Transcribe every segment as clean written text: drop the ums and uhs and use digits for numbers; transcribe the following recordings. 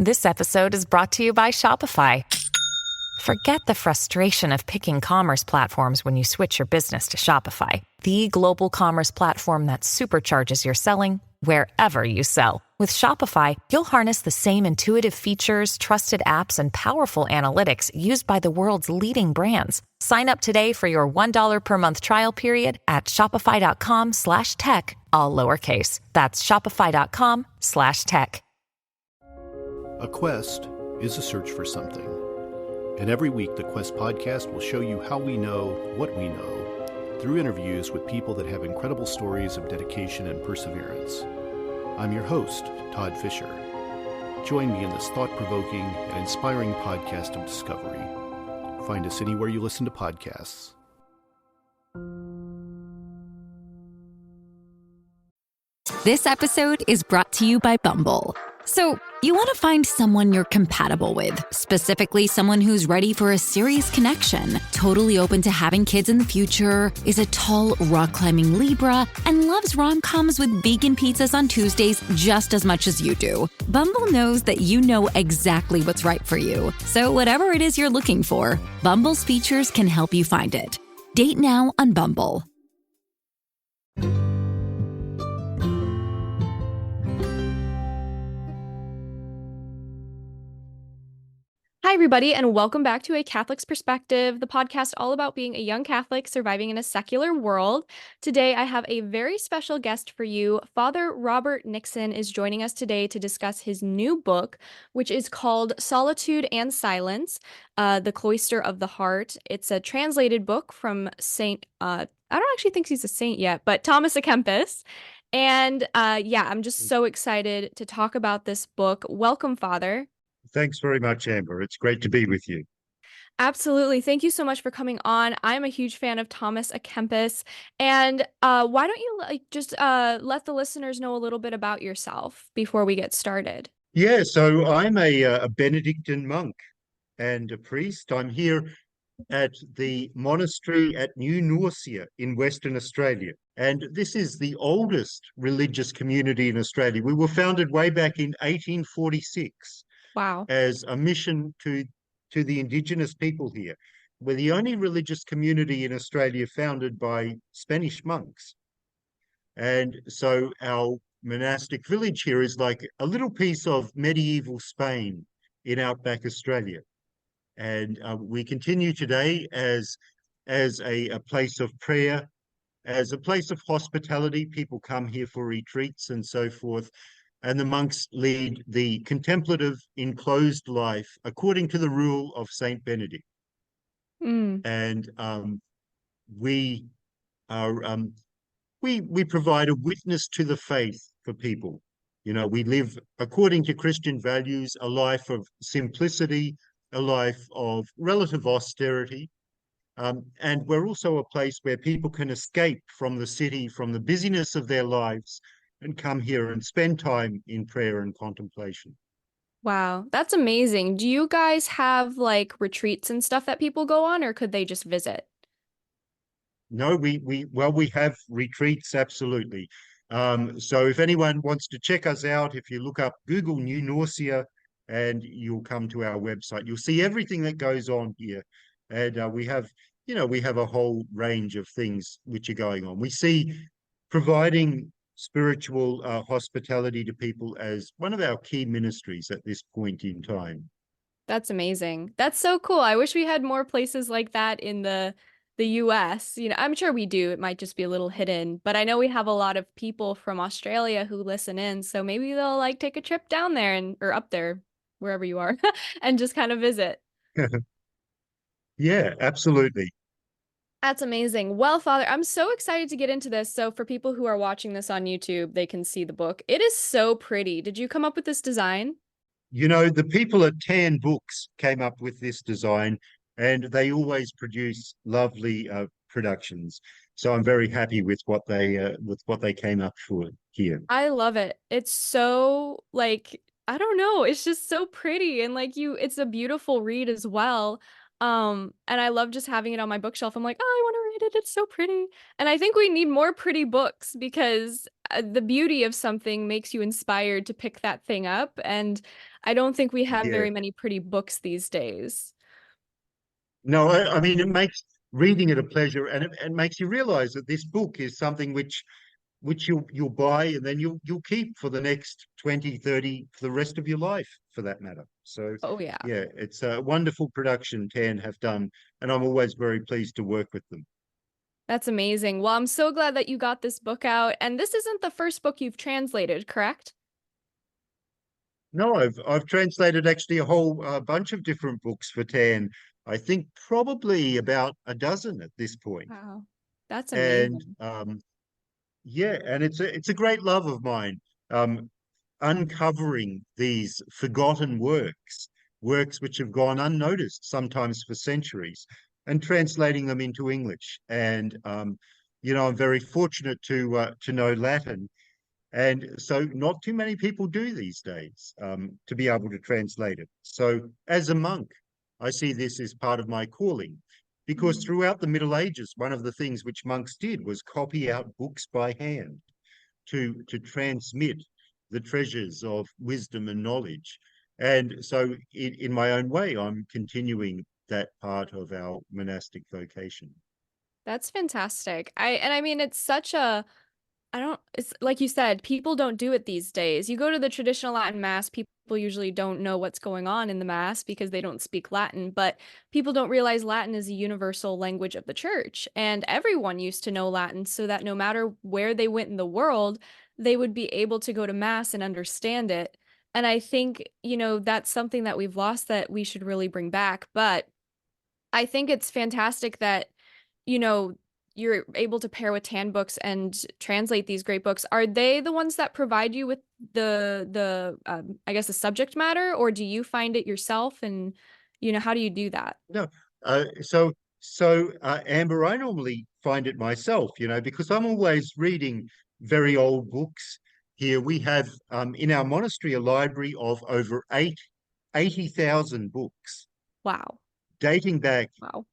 This episode is brought to you by Shopify. Forget the frustration of picking commerce platforms when you switch your business to Shopify, the global commerce platform that supercharges your selling wherever you sell. With Shopify, you'll harness the same intuitive features, trusted apps, and powerful analytics used by the world's leading brands. Sign up today for your $1 per month trial period at shopify.com/tech, all lowercase. That's shopify.com/tech. A quest is a search for something. And every week, the Quest podcast will show you how we know what we know through interviews with people that have incredible stories of dedication and perseverance. I'm your host, Todd Fisher. Join me in this thought-provoking and inspiring podcast of discovery. Find us anywhere you listen to podcasts. This episode is brought to you by Bumble. So, you want to find someone you're compatible with, specifically someone who's ready for a serious connection, totally open to having kids in the future, is a tall, rock-climbing Libra, and loves rom-coms with vegan pizzas on Tuesdays just as much as you do. Bumble knows that you know exactly what's right for you. So whatever it is you're looking for, Bumble's features can help you find it. Date now on Bumble. Hi, everybody, and welcome back to A Catholic's Perspective, the podcast all about being a young Catholic surviving in a secular world. Today, I have a very special guest for you. Father Robert Nixon is joining us today to discuss his new book, which is called Solitude and Silence, The Cloister of the Heart. It's a translated book from Saint, I don't actually think he's a saint yet, but Thomas à Kempis. And I'm just so excited to talk about this book. Welcome, Father. Thanks very much, Amber. It's great to be with you. Absolutely. Thank you so much for coming on. I'm a huge fan of Thomas à Kempis. And why don't you let the listeners know a little bit about yourself before we get started? Yeah, so I'm a Benedictine monk and a priest. I'm here at the monastery at New Norcia in Western Australia. And this is the oldest religious community in Australia. We were founded way back in 1846. Wow. As a mission to the Indigenous people here. We're the only religious community in Australia founded by Spanish monks. And so our monastic village here is like a little piece of medieval Spain in outback Australia. And we continue today as a place of prayer, as a place of hospitality. People come here for retreats and so forth. And the monks lead the contemplative, enclosed life according to the rule of Saint Benedict. And we provide a witness to the faith for people. You know, we live according to Christian values, a life of simplicity, a life of relative austerity. And we're also a place where people can escape from the city, from the busyness of their lives, and come here and spend time in prayer and contemplation. Wow, that's amazing. Do you guys have like retreats and stuff that people go on, or could they just visit? No, we have retreats, absolutely. So if anyone wants to check us out, if you look up Google New Norcia and you'll come to our website, you'll see everything that goes on here. And we have a whole range of things which are going on. We see providing spiritual hospitality to people as one of our key ministries at this point in time. That's amazing. That's so cool. I wish we had more places like that in the US. You know, I'm sure we do. It might just be a little hidden, but I know we have a lot of people from Australia who listen in, so maybe they'll like take a trip down there or up there, wherever you are, and just kind of visit. Yeah, absolutely. That's amazing. Well, Father, I'm so excited to get into this. So for people who are watching this on YouTube, they can see the book. It is so pretty. Did you come up with this design? You know, the people at Tan Books came up with this design, and they always produce lovely productions. So I'm very happy with what they came up for here. I love it. It's so like, I don't know, it's just so pretty, and like it's a beautiful read as well. And I love just having it on my bookshelf. I'm like, oh, I want to read it. It's so pretty. And I think we need more pretty books because the beauty of something makes you inspired to pick that thing up. And I don't think we have Yeah. very many pretty books these days. No, I mean, it makes reading it a pleasure, and it makes you realize that this book is something which you'll buy and then you'll keep for the next 20, 30, for the rest of your life, for that matter. So Oh, yeah. yeah, it's a wonderful production Tan have done, and I'm always very pleased to work with them. That's amazing. Well, I'm so glad that you got this book out. And this isn't the first book you've translated, correct? No, I've translated actually a whole bunch of different books for Tan. I think probably about a dozen at this point. Wow. That's And amazing. yeah, and it's a great love of mine. Um, Uncovering these forgotten works, works which have gone unnoticed, sometimes for centuries, and translating them into English. And I'm very fortunate to know Latin, and so not too many people do these days, to be able to translate it. So as a monk, I see this as part of my calling, because Mm. throughout the Middle Ages, one of the things which monks did was copy out books by hand to transmit the treasures of wisdom and knowledge. And so in my own way, I'm continuing that part of our monastic vocation. That's fantastic. I mean, it's such a I don't, it's like you said, people don't do it these days. You go to the traditional Latin Mass, people usually don't know what's going on in the Mass because they don't speak Latin, but people don't realize Latin is a universal language of the church. And everyone used to know Latin so that no matter where they went in the world, they would be able to go to Mass and understand it. And I think, that's something that we've lost that we should really bring back. But I think it's fantastic that you know, you're able to pair with tan books and translate these great books. Are they the ones that provide you with the I guess the subject matter, or do you find it yourself? And how do you do that? No, so Amber, I normally find it myself, because I'm always reading very old books. Here we have in our monastery a library of over 80,000 books Wow, dating back wow,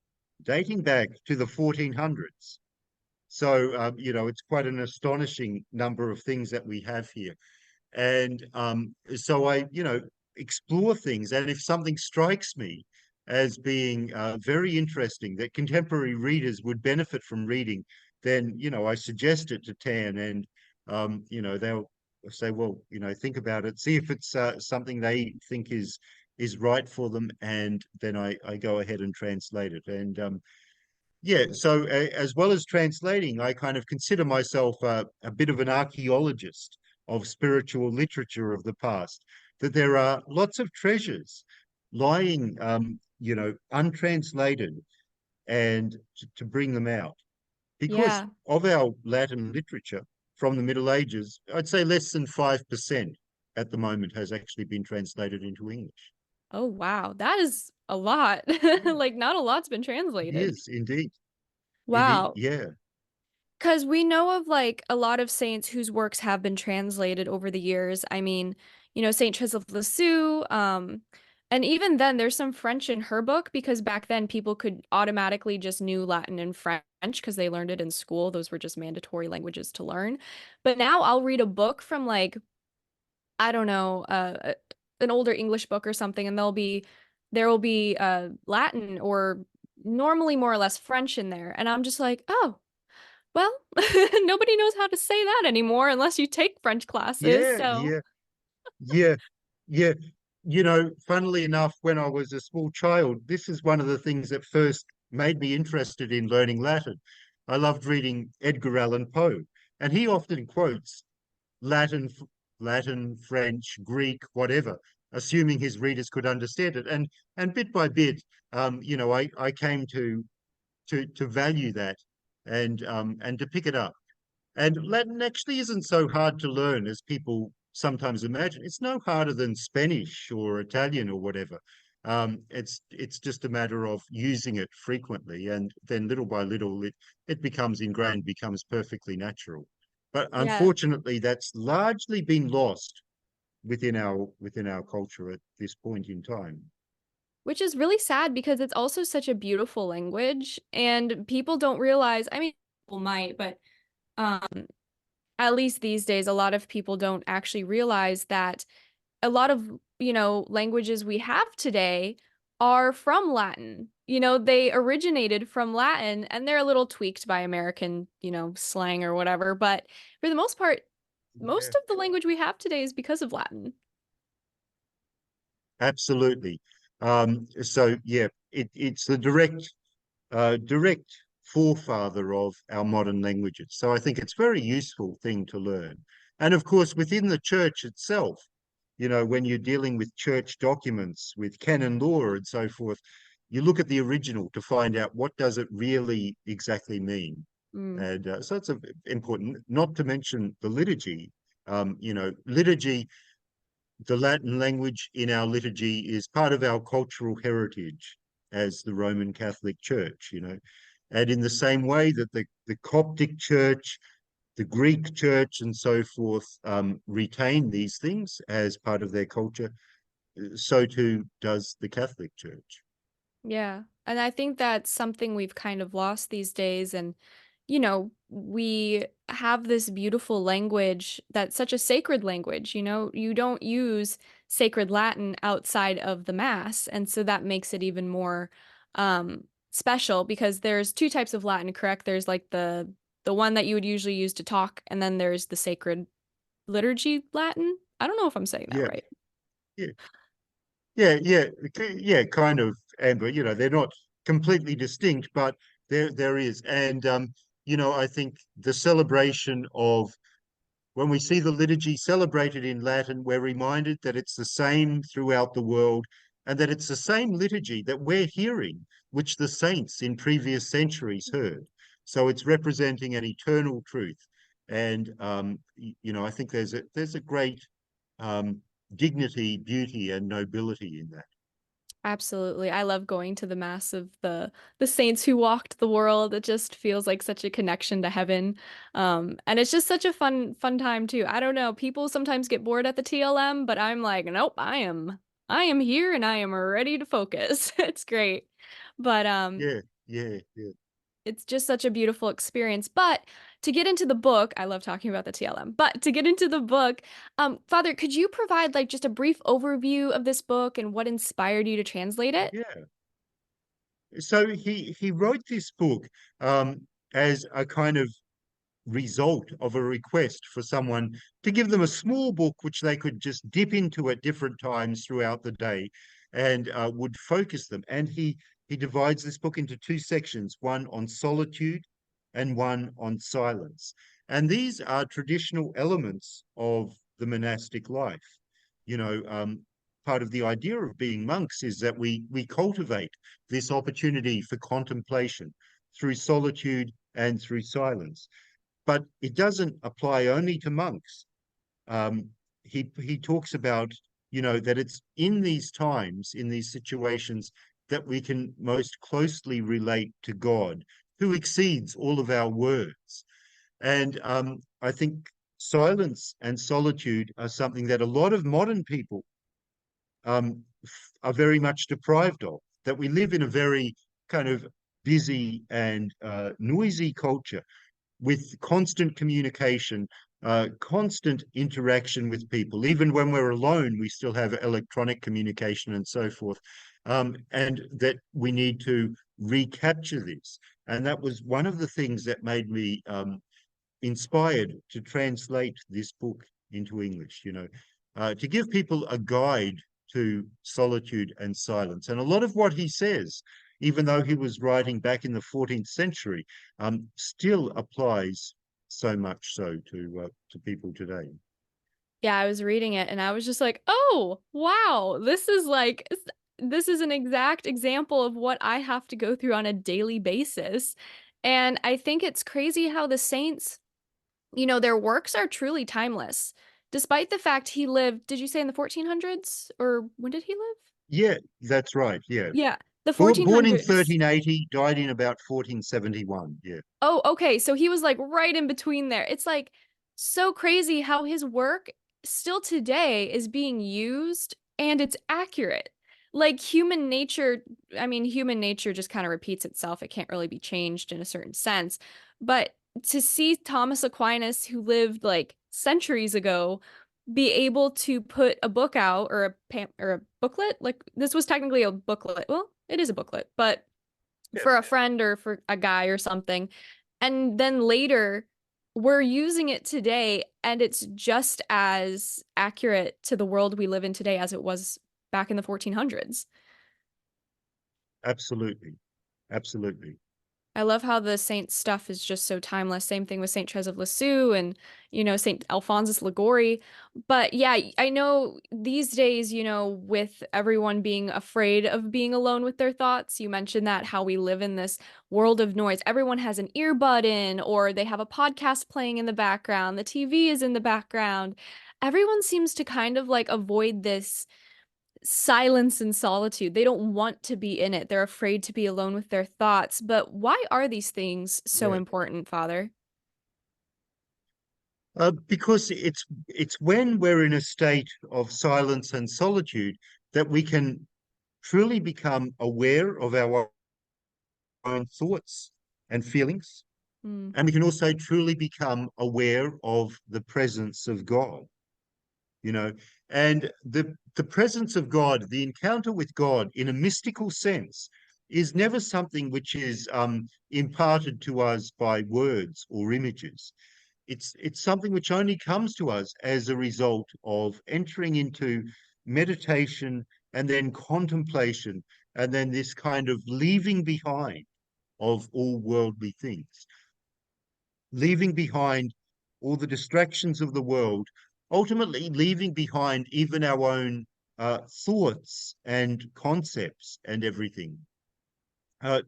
dating back to the 1400s. So it's quite an astonishing number of things that we have here. And so I explore things, and if something strikes me as being very interesting that contemporary readers would benefit from reading, then I suggest it to Tan, and they'll say, well, think about it, see if it's something they think is right for them, and then I go ahead and translate it. And yeah, so as well as translating, I kind of consider myself a bit of an archaeologist of spiritual literature of the past, that there are lots of treasures lying, untranslated, and to bring them out. Because yeah. of our Latin literature from the Middle Ages, I'd say less than 5% at the moment has actually been translated into English. Oh wow, that is a lot. Yeah, Like not a lot's been it translated. is indeed. Wow. Yeah. Because we know of like a lot of saints whose works have been translated over the years. I mean, Saint Therese of Lisieux, and even then there's some French in her book because back then people could automatically just knew Latin and French because they learned it in school. Those were just mandatory languages to learn. But now I'll read a book from like, I don't know, an older English book or something, and there will be Latin or normally more or less French in there. And I'm just like, oh. Well, nobody knows how to say that anymore unless you take French classes. Yeah, So, yeah. Yeah, yeah. Funnily enough, when I was a small child, this is one of the things that first made me interested in learning Latin. I loved reading Edgar Allan Poe, and he often quotes Latin, Latin, French, Greek, whatever, assuming his readers could understand it. And bit by bit, I came to value that and to pick it up. And Latin actually isn't so hard to learn as people sometimes imagine. It's no harder than Spanish or Italian or whatever. It's just a matter of using it frequently, and then little by little it becomes ingrained, becomes perfectly natural. But yeah, unfortunately, that's largely been lost within our culture at this point in time. which is really sad because it's also such a beautiful language and people don't realize, I mean, people might, but um at least these days, a lot of people don't actually realize that a lot of, languages we have today are from Latin. They originated from Latin and they're a little tweaked by American, slang or whatever. But for the most part, Yeah, most of the language we have today is because of Latin. absolutely. So yeah, it's the direct forefather of our modern languages. So I think it's a very useful thing to learn. And of course, within the church itself, when you're dealing with church documents, with canon law and so forth, you look at the original to find out what does it really exactly mean. Mm, And so it's important, not to mention the liturgy. Liturgy, the Latin language in our liturgy is part of our cultural heritage as the Roman Catholic Church. And in the same way that the Coptic Church, the Greek Church, and so forth retain these things as part of their culture, so too does the Catholic Church. yeah. And I think that's something we've kind of lost these days. And, we have this beautiful language that's such a sacred language. You don't use sacred Latin outside of the Mass. And so that makes it even more special because there's two types of Latin, correct? There's like the one that you would usually use to talk, and then there's the sacred liturgy Latin. I don't know if I'm saying that Yeah, right. yeah, yeah, kind of, Amber. They're not completely distinct, but there is. And I think the celebration of when we see the liturgy celebrated in Latin, we're reminded that it's the same throughout the world and that it's the same liturgy that we're hearing, which the saints in previous centuries heard. So it's representing an eternal truth. And I think there's a great um, dignity, beauty, and nobility in that. Absolutely. I love going to the mass of the saints who walked the world. It just feels like such a connection to heaven. And it's just such a fun time too. I don't know. People sometimes get bored at the TLM, but I'm like, nope, I am here and I am ready to focus. It's great. But Yeah, yeah, yeah. it's just such a beautiful experience. But to get into the book, I love talking about the TLM, but to get into the book, Father, could you provide like just a brief overview of this book and what inspired you to translate it? Yeah. So he wrote this book as a kind of result of a request for someone to give them a small book which they could just dip into at different times throughout the day and would focus them. And he divides this book into two sections, one on solitude and one on silence. And these are traditional elements of the monastic life. You know, part of the idea of being monks is that we cultivate this opportunity for contemplation through solitude and through silence. But it doesn't apply only to monks. He talks about, that it's in these times, in these situations, that we can most closely relate to God, who exceeds all of our words. And I think silence and solitude are something that a lot of modern people are very much deprived of, that we live in a very kind of busy and noisy culture with constant communication, constant interaction with people. Even when we're alone, we still have electronic communication and so forth. And that we need to recapture this. And that was one of the things that made me inspired to translate this book into English, to give people a guide to solitude and silence. And a lot of what he says, even though he was writing back in the 14th century, still applies so much so to people today. Yeah, I was reading it and I was just like, oh, wow, this is an exact example of what I have to go through on a daily basis. And I think it's crazy how the saints, their works are truly timeless. Despite the fact he lived, did you say in the 1400s or when did he live? Yeah, that's right. Yeah. Yeah, the Born in 1400s. 1380, died in about 1471. Yeah. Oh, okay. So he was like right in between there. It's like so crazy how his work still today is being used and it's accurate. Like human nature just kind of repeats itself. It can't really be changed in a certain sense. But to see Thomas Aquinas, who lived like centuries ago, be able to put a book out or a booklet, like this was technically a booklet. Well, it is a booklet, but Yeah. for a friend or for a guy or something. And then later we're using it today and it's just as accurate to the world we live in today as it was back in the 1400s. Absolutely. Absolutely. I love how the saint stuff is just so timeless. Same thing with Saint Therese of Lisieux and, Saint Alphonsus Liguori. But yeah, I know these days, with everyone being afraid of being alone with their thoughts, you mentioned that how we live in this world of noise. Everyone has an earbud in, or they have a podcast playing in the background. The TV is in the background. Everyone seems to kind of like avoid this silence and solitude. They don't want to be in it. They're afraid to be alone with their thoughts. But why are these things so Yeah. important, Father? Because it's when we're in a state of silence and solitude that we can truly become aware of our own thoughts and feelings, Mm, and we can also truly become aware of the presence of God. You know, and the presence of God, the encounter with God in a mystical sense, is never something which is imparted to us by words or images. It's something which only comes to us as a result of entering into meditation and then contemplation and then this kind of leaving behind of all worldly things, leaving behind all the distractions of the world, ultimately leaving behind even our own thoughts and concepts and everything,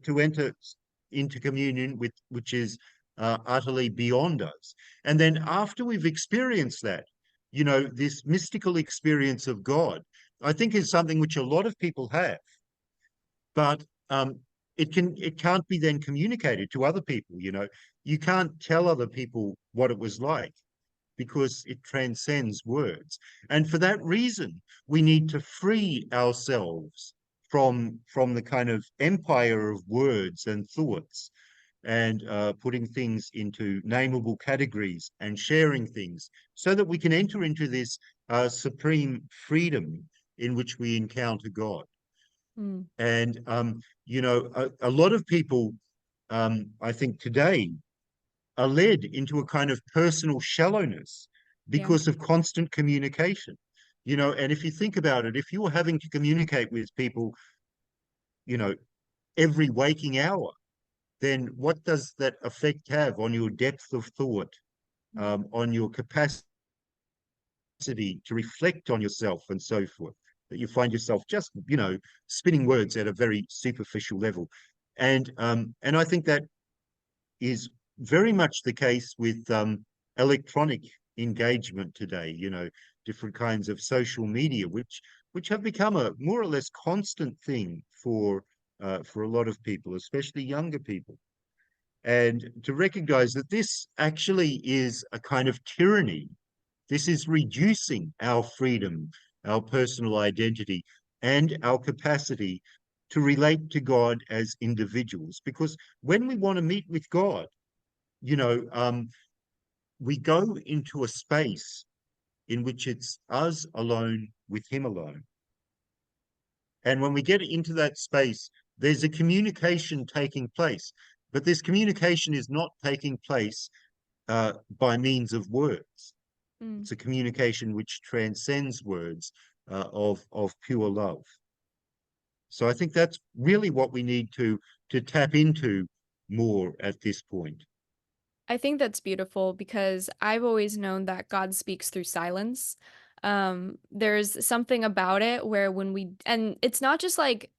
to enter into communion with which is utterly beyond us. And then after we've experienced that, this mystical experience of God, I think is something which a lot of people have, but it can't be then communicated to other people. You can't tell other people what it was like because it transcends words. And for that reason, we need to free ourselves from the kind of empire of words and thoughts, and putting things into nameable categories and sharing things so that we can enter into this supreme freedom in which we encounter God. mm, And a lot of people, I think today, are led into a kind of personal shallowness yeah. because of constant communication. And if you think about it, if you're having to communicate with people, you know, every waking hour, then what does that effect have on your depth of thought, Mm. on your capacity to reflect on yourself and so forth? That you find yourself just, spinning words at a very superficial level. And I think that is very much the case with electronic engagement today, different kinds of social media, which have become a more or less constant thing for a lot of people, especially younger people. And to recognize that this actually is a kind of tyranny. This is reducing our freedom, our personal identity, and our capacity to relate to God as individuals. Because when we want to meet with God, you know, um, we go into a space in which it's us alone with Him alone. And when we get into that space, there's a communication taking place. But this communication is not taking place by means of words. Mm. It's a communication which transcends words, of pure love. So I think that's really what we need to tap into more at this point. I think that's beautiful because I've always known that God speaks through silence. There's something about it where and it's not just like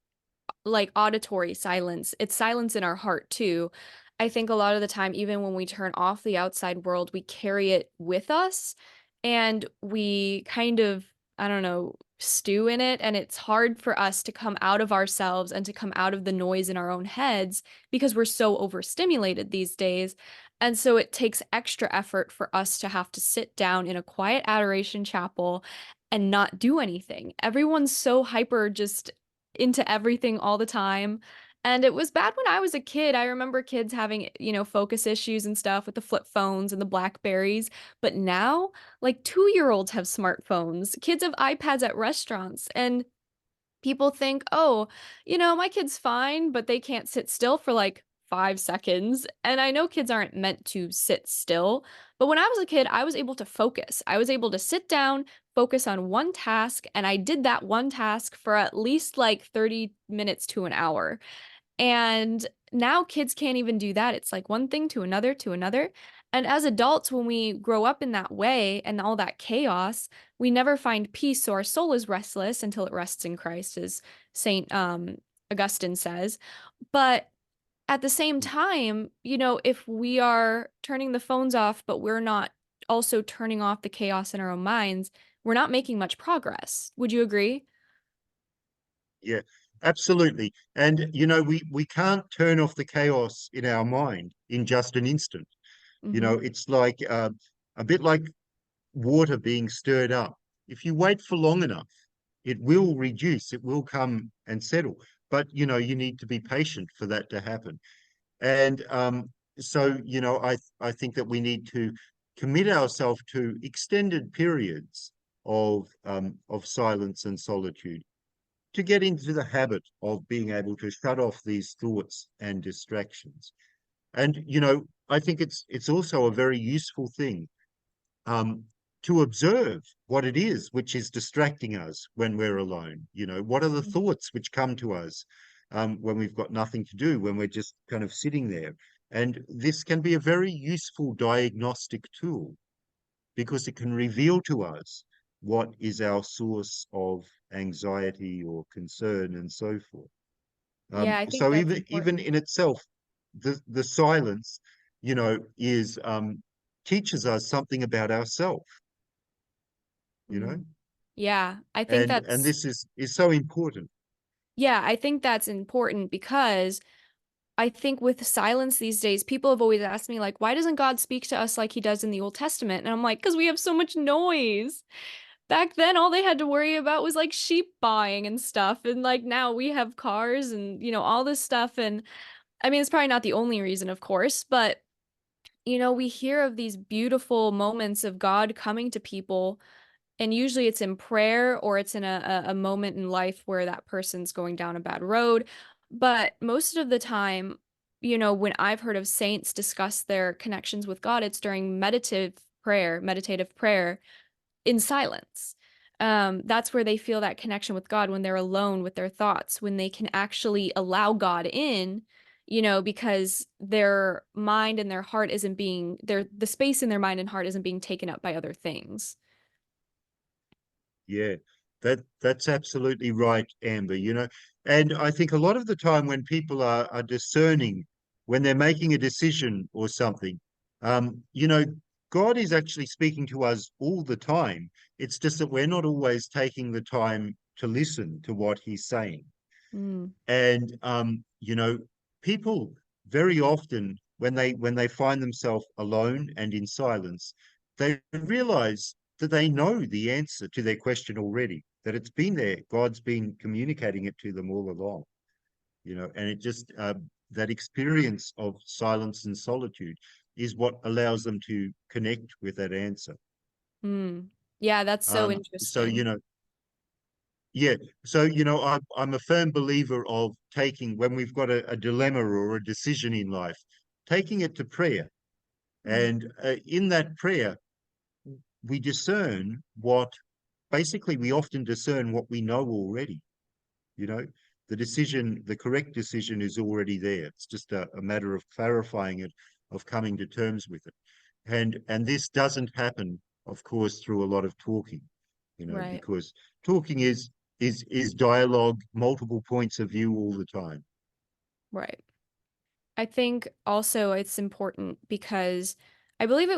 auditory silence. It's silence in our heart too. I think a lot of the time, even when we turn off the outside world, we carry it with us and we kind of, I don't know, stew in it. And it's hard for us to come out of ourselves and to come out of the noise in our own heads because we're so overstimulated these days. And so it takes extra effort for us to have to sit down in a quiet adoration chapel and not do anything. Everyone's so hyper just into everything all the time. And it was bad when I was a kid. I remember kids having, focus issues and stuff with the flip phones and the Blackberries. But now, like 2-year-olds have smartphones. Kids have iPads at restaurants. And people think, oh, my kid's fine, but they can't sit still for like 5 seconds. And I know kids aren't meant to sit still, but when I was a kid, I was able to focus. I was able to sit down, focus on one task, and I did that one task for at least like 30 minutes to an hour. And now kids can't even do that. It's like one thing to another to another. And as adults, when we grow up in that way and all that chaos, we never find peace. So our soul is restless until it rests in Christ, as Saint Augustine says. But at the same time, if we are turning the phones off, but we're not also turning off the chaos in our own minds, we're not making much progress. Would you agree? Yeah, absolutely. And we can't turn off the chaos in our mind in just an instant. Hmm. It's like a bit like water being stirred up. If you wait for long enough, it will reduce, it will come and settle. But you need to be patient for that to happen. And so I think that we need to commit ourselves to extended periods of silence and solitude, to get into the habit of being able to shut off these thoughts and distractions. And I think it's also a very useful thing, um, to observe what it is which is distracting us when we're alone. What are the thoughts which come to us when we've got nothing to do, when we're just kind of sitting there. And this can be a very useful diagnostic tool, because it can reveal to us what is our source of anxiety or concern and so forth. Yeah, I think So that's even important. in itself, the silence, is teaches us something about ourselves, you know, Mm. Yeah, I think and that's this is so important. yeah, I think that's important because I think with silence these days, people have always asked me like, why doesn't God speak to us like he does in the Old Testament? And I'm like, because we have so much noise. Back then, all they had to worry about was like sheep buying and stuff. And like now we have cars and, all this stuff. And I mean, it's probably not the only reason, of course, but we hear of these beautiful moments of God coming to people, and usually it's in prayer or it's in a moment in life where that person's going down a bad road. But most of the time, when I've heard of saints discuss their connections with God, it's during meditative prayer in silence. That's where they feel that connection with God, when they're alone with their thoughts, when they can actually allow God in, because their mind and their heart isn't being, the space in their mind and heart isn't being taken up by other things. Yeah, that's absolutely right, Amber. And I think a lot of the time when people are discerning, when they're making a decision or something, God is actually speaking to us all the time. It's just that we're not always taking the time to listen to what he's saying. Mm. And people very often, when they find themselves alone and in silence, they realize that they know the answer to their question already, that it's been there. God's been communicating it to them all along. And it just that experience of silence and solitude is what allows them to connect with that answer. Mm. Yeah, that's so So interesting. yeah, so I'm a firm believer of taking, when we've got a dilemma or a decision in life, taking it to prayer. Mm. And in that prayer, we discern what, basically, we often discern what we know already. You know, the correct decision is already there. It's just a matter of clarifying it, of coming to terms with it. And this doesn't happen, of course, through a lot of talking, Right, because talking is dialogue, multiple points of view all the time. right. I think also it's important because I believe I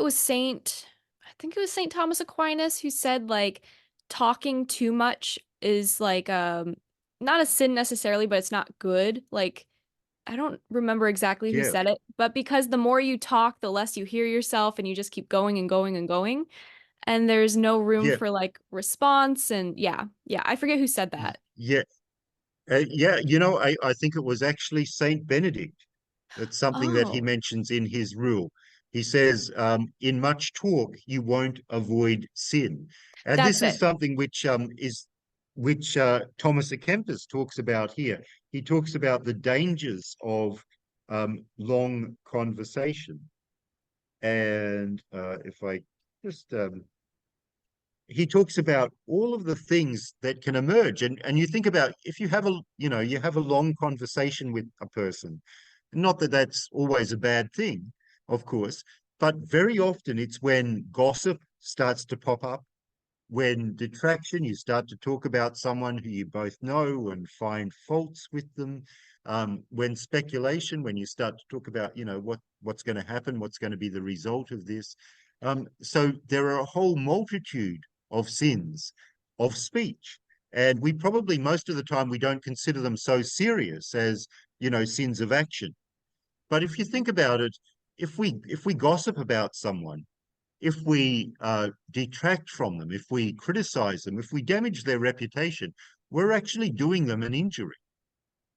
think it was Saint Thomas Aquinas who said like talking too much is like not a sin necessarily, but it's not good. Like I don't remember exactly who Yeah, said it, but because the more you talk, the less you hear yourself and you just keep going and going and going, and there's no room yeah, for like response. And yeah, I forget who said that. yeah. Yeah, I think it was actually Saint Benedict. That's something that he Oh, mentions in his rule. He says, in much talk, you won't avoid sin. And this that's is it. something which Thomas à Kempis talks about here. He talks about the dangers of long conversation. And if I just he talks about all of the things that can emerge, and you think about, if you have a long conversation with a person, not that that's always a bad thing, of course, but very often it's when gossip starts to pop up, when detraction, you start to talk about someone who you both know and find faults with them. When speculation, when you start to talk about, what's going to happen, what's going to be the result of this. So there are a whole multitude of sins of speech. And we probably, most of the time, we don't consider them so serious as, sins of action. But if you think about it, if we gossip about someone, if we detract from them, if we criticize them, if we damage their reputation, we're actually doing them an injury.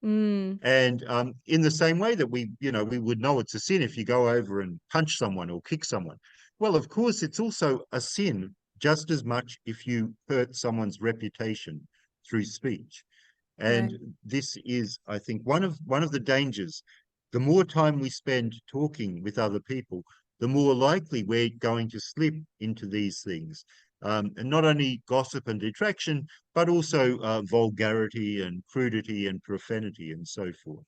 Mm, And in the same way that we would know it's a sin if you go over and punch someone or kick someone. Well, of course, it's also a sin just as much if you hurt someone's reputation through speech. right. And this is, I think, one of the dangers. The more time we spend talking with other people, the more likely we're going to slip into these things. And not only gossip and detraction, but also vulgarity and crudity and profanity and so forth.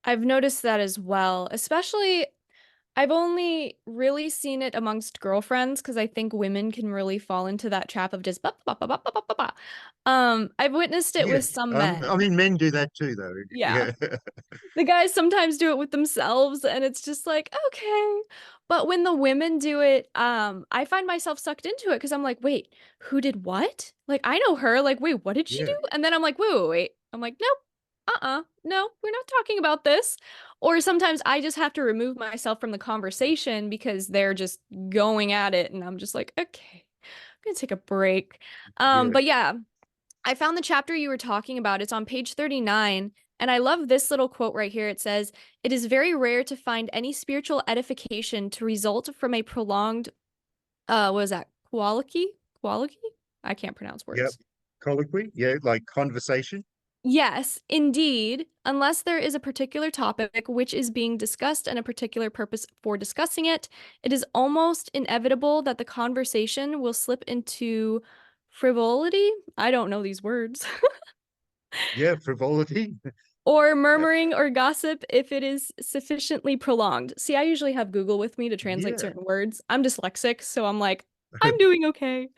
I've noticed that as well, especially I've only really seen it amongst girlfriends because I think women can really fall into that trap of just ba ba ba ba ba ba ba ba. I've witnessed it Yeah. with some I men. mean, men do that too, though. Yeah. Yeah. The guys sometimes do it with themselves and it's just like, okay. But when the women do it, I find myself sucked into it because I'm like, wait, who did what? Like, I know her. Like, wait, what did she do? Yeah. And then I'm like, wait, wait, wait. I'm like, nope, no, we're not talking about this. Or sometimes I just have to remove myself from the conversation because they're just going at it, and I'm just like, okay, I'm gonna take a break. Yeah. But yeah, I found the chapter you were talking about. It's on page 39. And I love this little quote right here. It says, "It is very rare to find any spiritual edification to result from a prolonged, what is that? Qualicky? Qualicky? I can't pronounce Yep. words. Colloquy. Yeah. Like conversation. Yes, indeed, unless there is a particular topic which is being discussed and a particular purpose for discussing it, it is almost inevitable that the conversation will slip into frivolity. I don't know these words. Yeah. Frivolity. Or murmuring or gossip if it is sufficiently prolonged. See, I usually have Google with me to translate Yeah. certain words. I'm dyslexic, so I'm like, I'm doing okay.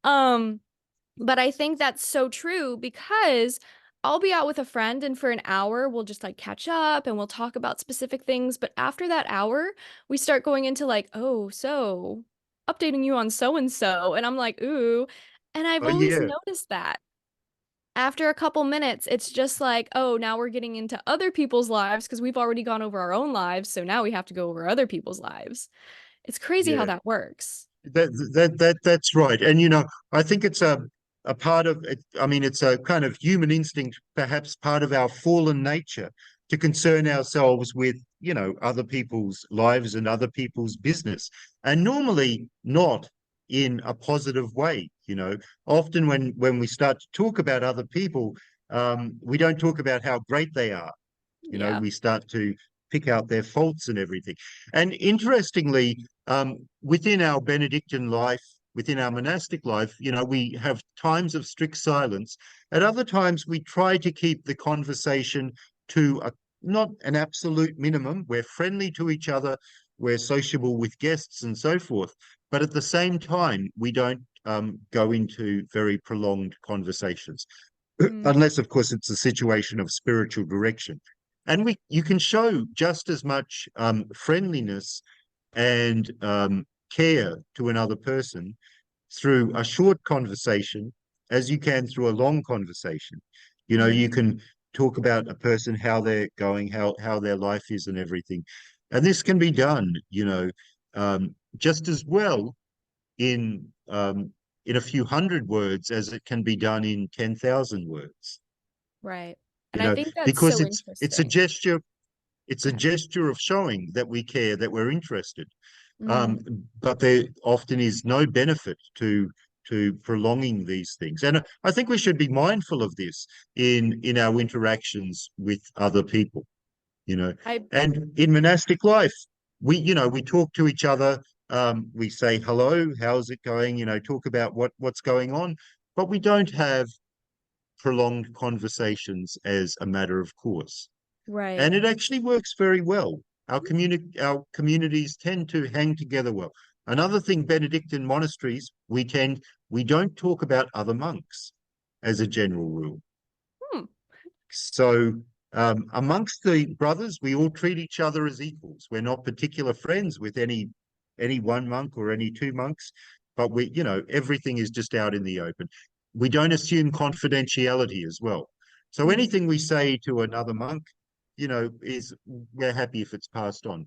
Um, but I think that's so true because I'll be out with a friend and for an hour we'll just like catch up and we'll talk about specific things. But after that hour, we start going into like, oh, so updating you on so and so. And I'm like, ooh. And I've Oh, always yeah. noticed that after a couple minutes, it's just like, oh, now we're getting into other people's lives because we've already gone over our own lives. So now we have to go over other people's lives. It's crazy how Yeah. that works. That's right. And I think it's a part of it. I mean, it's a kind of human instinct, perhaps part of our fallen nature, to concern ourselves with, other people's lives and other people's business. And normally not in a positive way. Often when we start to talk about other people, we don't talk about how great they are. Yeah. We start to pick out their faults and everything. And interestingly, within our Benedictine life, within our monastic life, we have times of strict silence. At other times, we try to keep the conversation to not an absolute minimum. We're friendly to each other, we're sociable with guests and so forth. But at the same time, we don't go into very prolonged conversations, Mm, unless, of course, it's a situation of spiritual direction. And you can show just as much friendliness and care to another person through a short conversation as you can through a long conversation. You mm, can talk about a person, how they're going, how their life is, and everything. And this can be done, just as well in a few hundred words as it can be done in 10,000 words. right. And I think that's because so it's a interesting. gesture. It's a Okay. gesture of showing that we care, that we're interested. Mm, But there often is no benefit to prolonging these things. And I think we should be mindful of this in our interactions with other people, you know. I And in monastic life, we talk to each other, we say hello, how's it going, talk about what's going on, but we don't have prolonged conversations as a matter of course. right. And it actually works very well. Our communities tend to hang together well. Another thing, Benedictine monasteries, we don't talk about other monks as a general rule. Hmm. So amongst the brothers, we all treat each other as equals. We're not particular friends with any one monk or any two monks, but everything is just out in the open. We don't assume confidentiality as well. So Mm, anything we say to another monk, is we're happy if it's passed on.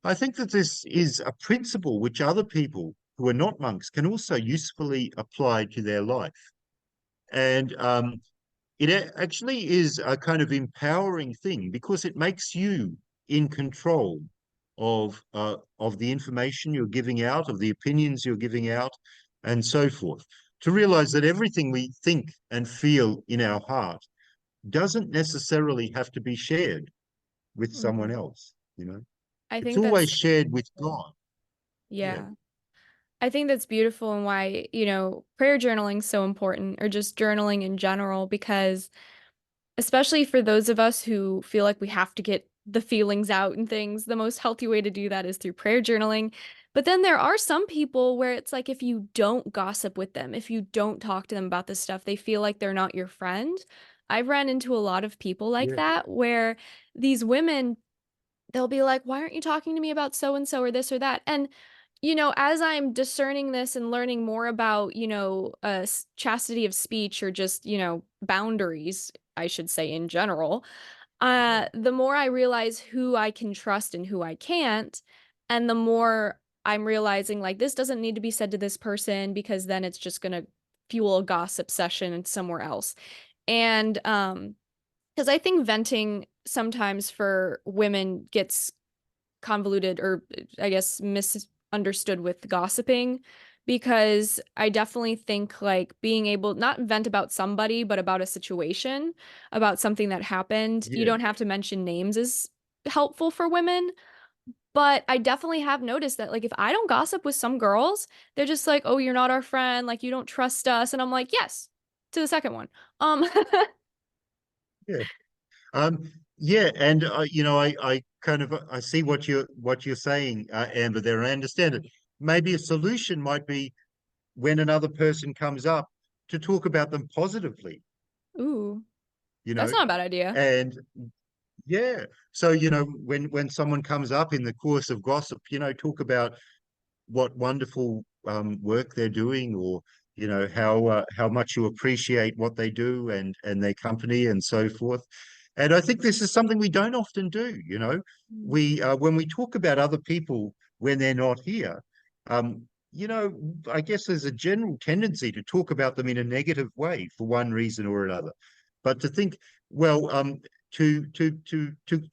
I think that this is a principle which other people who are not monks can also usefully apply to their life. And it actually is a kind of empowering thing because it makes you in control of the information you're giving out, of the opinions you're giving out, and so forth. To realize that everything we think and feel in our heart doesn't necessarily have to be shared with someone mhm. else. I It's think always that's shared with beautiful. God. Yeah. Yeah. I think that's beautiful and why, prayer journaling is so important, or just journaling in general, because especially for those of us who feel like we have to get the feelings out and things, the most healthy way to do that is through prayer journaling. But then there are some people where it's like if you don't gossip with them, if you don't talk to them about this stuff, they feel like they're not your friend. I've ran into a lot of people like Yeah. that where these women, they'll be like, why aren't you talking to me about so and so or this or that? And as I'm discerning this and learning more about, chastity of speech, or just, boundaries, I should say in general, the more I realize who I can trust and who I can't, and the more I'm realizing like this doesn't need to be said to this person because then it's just gonna fuel a gossip session somewhere else. And because I think venting sometimes for women gets convoluted, or I guess misunderstood with gossiping, because I definitely think like being able not vent about somebody but about a situation, about something that happened. You Yeah. don't have to mention names is helpful for women, but I definitely have noticed that like if I don't gossip with some girls, they're just like, "Oh, you're not our friend, like you don't trust us." And I'm like, "Yes." To the second one. Um Yeah. Um, yeah, and I kind of I see what you're saying, Amber. There, I understand it. Maybe a solution might be when another person comes up to talk about them positively, Ooh, you that's know, not a bad idea. and yeah. So, when someone comes up in the course of gossip, talk about what wonderful work they're doing, or how much you appreciate what they do and their company and so forth. And I think this is something we don't often do. Mm. We when we talk about other people when they're not here, um, I guess there's a general tendency to talk about them in a negative way for one reason or another, but to think, well, to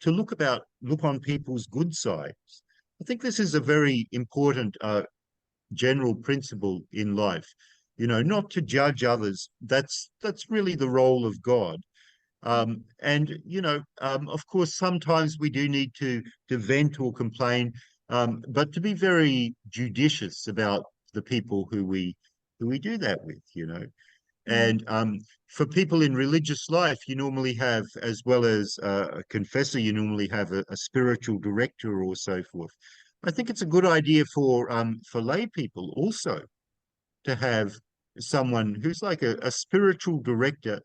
look on people's good sides. I think this is a very important general principle in life. Not to judge others. That's really the role of God. And of course, sometimes we do need to vent or complain, but to be very judicious about the people who we do that with. Mm. And for people in religious life, you normally have, as well as a confessor, you normally have a spiritual director or so forth. I think it's a good idea for lay people also to have someone who's like a spiritual director,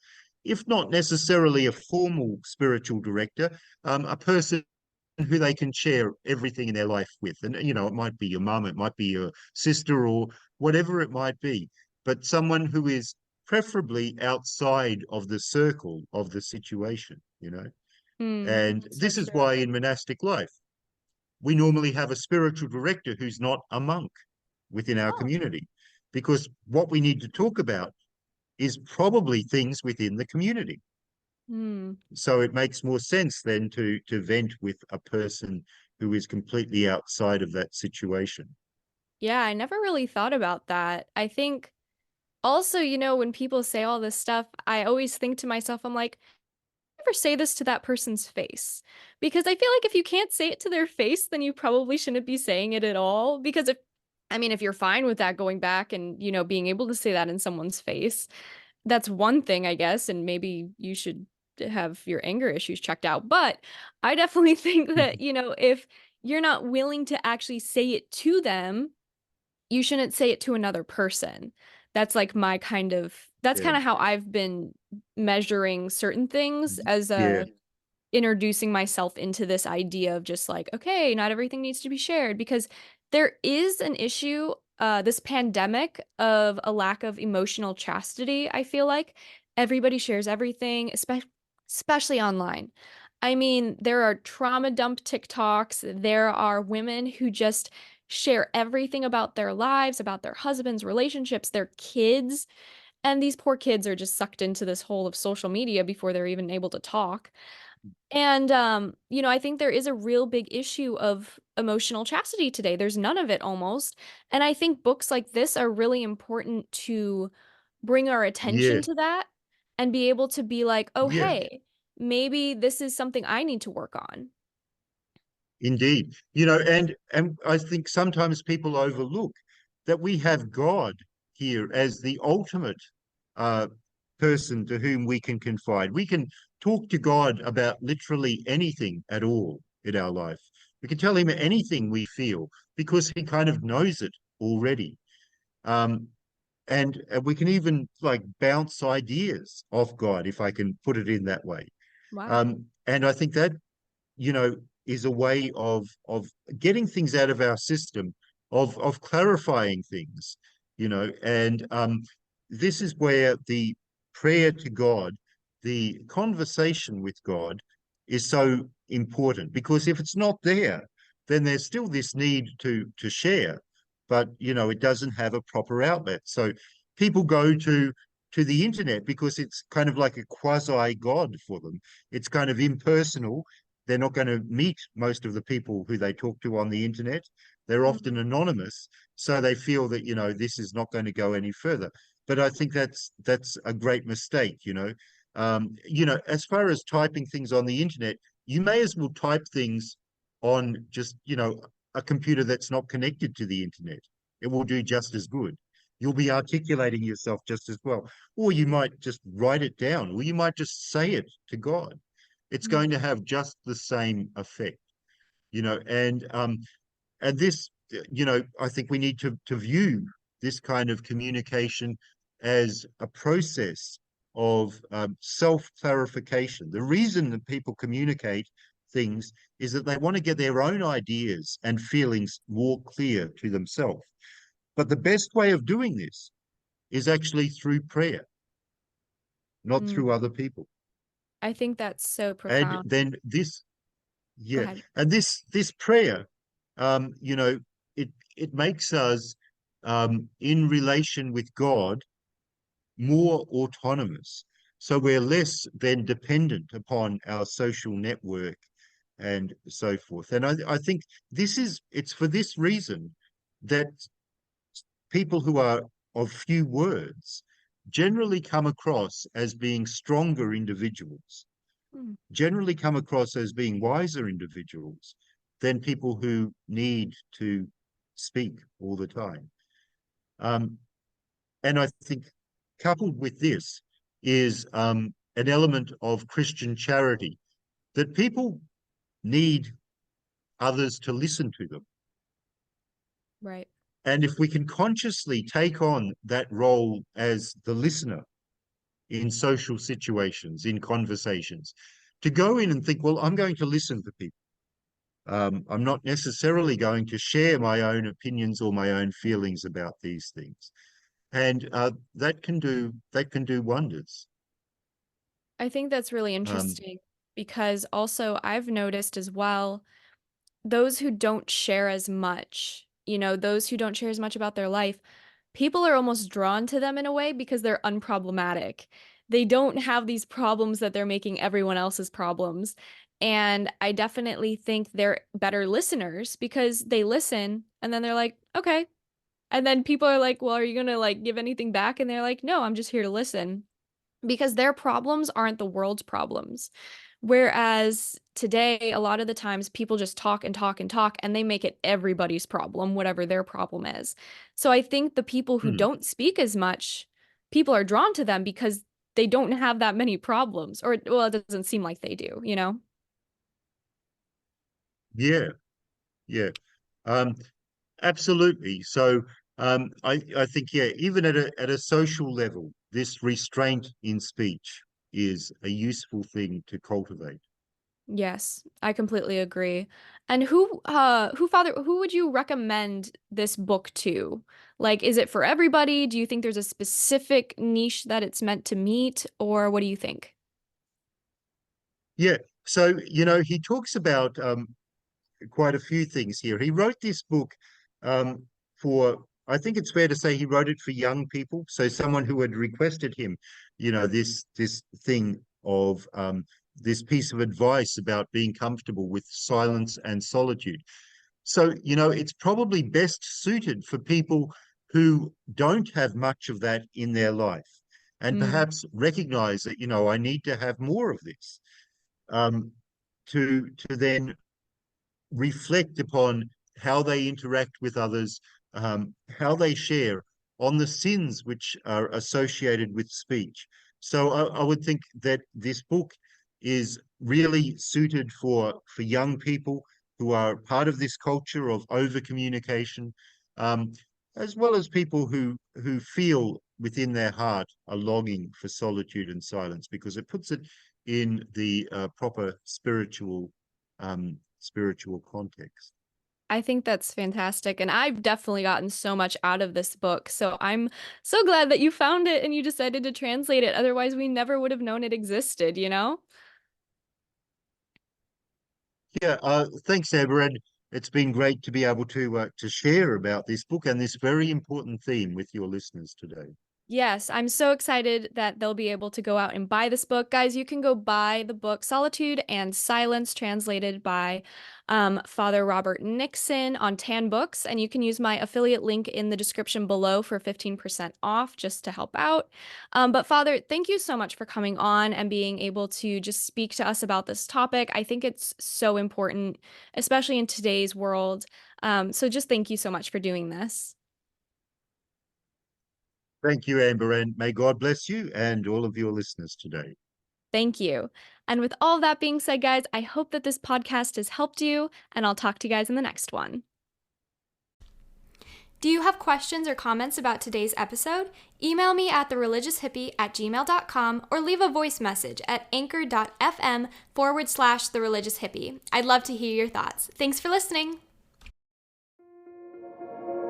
if not necessarily a formal spiritual director, a person who they can share everything in their life with. And, it might be your mum, it might be your sister, or whatever it might be, but someone who is preferably outside of the circle of the situation. Mm. And That's so this is true. why in monastic life, we normally have a spiritual director who's not a monk within our Oh. community, because what we need to talk about is probably things within the community. Hmm. So it makes more sense then to vent with a person who is completely outside of that situation. Yeah, I never really thought about that. I think also, when people say all this stuff, I always think to myself, I'm like, never say this to that person's face. Because I feel like if you can't say it to their face, then you probably shouldn't be saying it at all. Because if you're fine with that going back and, being able to say that in someone's face, that's one thing, I guess. And maybe you should have your anger issues checked out. But I definitely think that, if you're not willing to actually say it to them, you shouldn't say it to another person. That's like that's Yeah. kind of how I've been measuring certain things as Yeah. introducing myself into this idea of just like, okay, not everything needs to be shared because there is an issue, this pandemic of a lack of emotional chastity, I feel like. Everybody shares everything, especially online. I mean, there are trauma dump TikToks. There are women who just share everything about their lives, about their husbands, relationships, their kids. And these poor kids are just sucked into this hole of social media before they're even able to talk. And I think there is a real big issue of emotional chastity today. There's none of it almost. And I think books like this are really important to bring our attention Yeah. to that and be able to be like, "Oh, Yeah. hey, maybe this is something I need to work on." Indeed. And I think sometimes people overlook that we have God here as the ultimate uh, person to whom we can confide. We can talk to God about literally anything at all in our life. We can tell him anything we feel because he kind of knows it already. Um, and we can even like bounce ideas off God, if I can put it in that way. Wow. And I think that you know, is a way of getting things out of our system, of clarifying things, and this is where the prayer to God, the conversation with God, is so important because if it's not there, then there's still this need to share, but it doesn't have a proper outlet. So people go to the internet because it's kind of like a quasi God for them. It's kind of impersonal. They're not going to meet most of the people who they talk to on the internet. They're often Mhm. anonymous, so they feel that this is not going to go any further. But I think that's a great mistake. As far as typing things on the internet, you may as well type things on just a computer that's not connected to the internet. It will do just as good. You'll be articulating yourself just as well, or you might just write it down, or you might just say it to God. It's going to have just the same effect, and this, I think we need to view this kind of communication as a process of self-clarification. The reason that people communicate things is that they want to get their own ideas and feelings more clear to themselves. But the best way of doing this is actually through prayer, not Mm. through other people. I think that's so And profound. then Go yeah, ahead. and this prayer, um, you know, it makes us in relation with God more autonomous. So we're less then dependent upon our social network and so forth. And I think it's for this reason that people who are of few words generally come across as being stronger individuals, Mm. generally come across as being wiser individuals than people who need to speak all the time. Um, and I think coupled with this is an element of Christian charity that people need others to listen to them. Right. And if we can consciously take on that role as the listener in social situations, in conversations, to go in and think, well, I'm going to listen to people. I'm not necessarily going to share my own opinions or my own feelings about these things, and that can do wonders. I think that's really Um, interesting because also I've noticed as well those who don't share as much, those who don't share as much about their life, people are almost drawn to them in a way because they're unproblematic. they don't have these problems that they're making everyone else's problems. And I definitely think they're better listeners because they listen and then they're like, okay. And then people are like, well, are you going to like give anything back? And they're like, no, I'm just here to listen, because their problems aren't the world's problems. Whereas today, a lot of the times people just talk and talk and talk and they make it everybody's problem, whatever their problem is. So I think the people who Hmm. don't speak as much, people are drawn to them because they don't have that many problems, or, well, it doesn't seem like they do, you know? Yeah, yeah. Um, Absolutely. So I think, yeah, even at a social level, this restraint in speech is a useful thing to cultivate. Yes, I completely agree. And who would you recommend this book to? Like, is it for everybody? Do you think there's a specific niche that it's meant to meet, or what do you think? Yeah. So, he talks about quite a few things here. He wrote this book um, I think it's fair to say he wrote it for young people. So someone who had requested him, this thing of this piece of advice about being comfortable with silence and solitude. So, it's probably best suited for people who don't have much of that in their life and Mm, perhaps recognize that, I need to have more of this um, to then reflect upon how they interact with others, how they share, on the sins which are associated with speech. So I would think that this book is really suited for young people who are part of this culture of over communication, um, as well as people who feel within their heart a longing for solitude and silence, because it puts it in the proper spiritual context. I think that's fantastic. And I've definitely gotten so much out of this book. So I'm so glad that you found it and you decided to translate it. Otherwise, we never would have known it existed, you know? Yeah, thanks, Amber, and it's been great to be able to share about this book and this very important theme with your listeners today. Yes, I'm so excited that they'll be able to go out and buy this book. Guys, you can go buy the book Solitude and Silence, translated by Father Robert Nixon on Tan Books. And you can use my affiliate link in the description below for 15% off just to help out. But Father, thank you so much for coming on and being able to just speak to us about this topic. I think it's so important, especially in today's world. So just thank you so much for doing this. Thank you, Amber, and may God bless you and all of your listeners today. Thank you. And with all that being said, guys, I hope that this podcast has helped you, and I'll talk to you guys in the next one. Do you have questions or comments about today's episode? Email me at thereligioushippie@gmail.com or leave a voice message at anchor.fm/thereligioushippie. I'd love to hear your thoughts. Thanks for listening.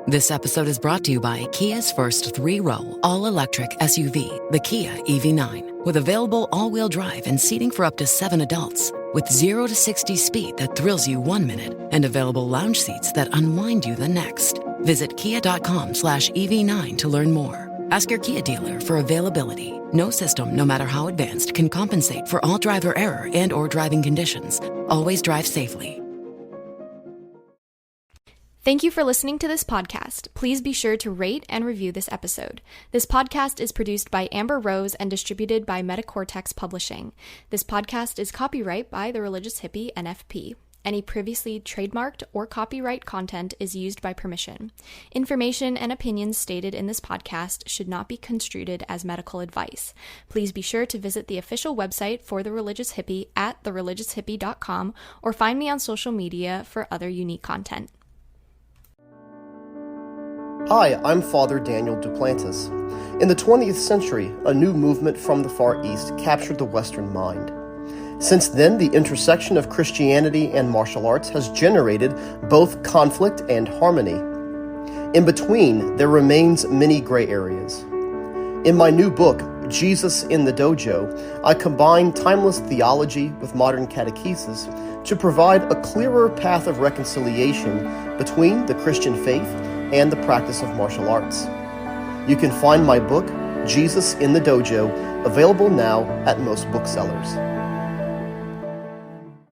This episode is brought to you by Kia's first 3-row, all-electric SUV, the Kia EV9, with available all-wheel drive and seating for up to 7 adults, with 0 to 60 speed that thrills you 1 minute, and available lounge seats that unwind you the next. Visit kia.com/EV9 to learn more. Ask your Kia dealer for availability. No system, no matter how advanced, can compensate for all driver error and or driving conditions. Always drive safely. Thank you for listening to this podcast. Please be sure to rate and review this episode. This podcast is produced by Amber Rose and distributed by Metacortex Publishing. This podcast is copyright by The Religious Hippie, NFP. Any previously trademarked or copyright content is used by permission. Information and opinions stated in this podcast should not be construed as medical advice. Please be sure to visit the official website for The Religious Hippie at thereligioushippie.com or find me on social media for other unique content. Hi, I'm Father Daniel Duplantis. In the 20th century, a new movement from the Far East captured the Western mind. Since then, the intersection of Christianity and martial arts has generated both conflict and harmony. In between, there remains many gray areas. In my new book, Jesus in the Dojo, I combine timeless theology with modern catechesis to provide a clearer path of reconciliation between the Christian faith and the practice of martial arts. You can find my book, Jesus in the Dojo, available now at most booksellers.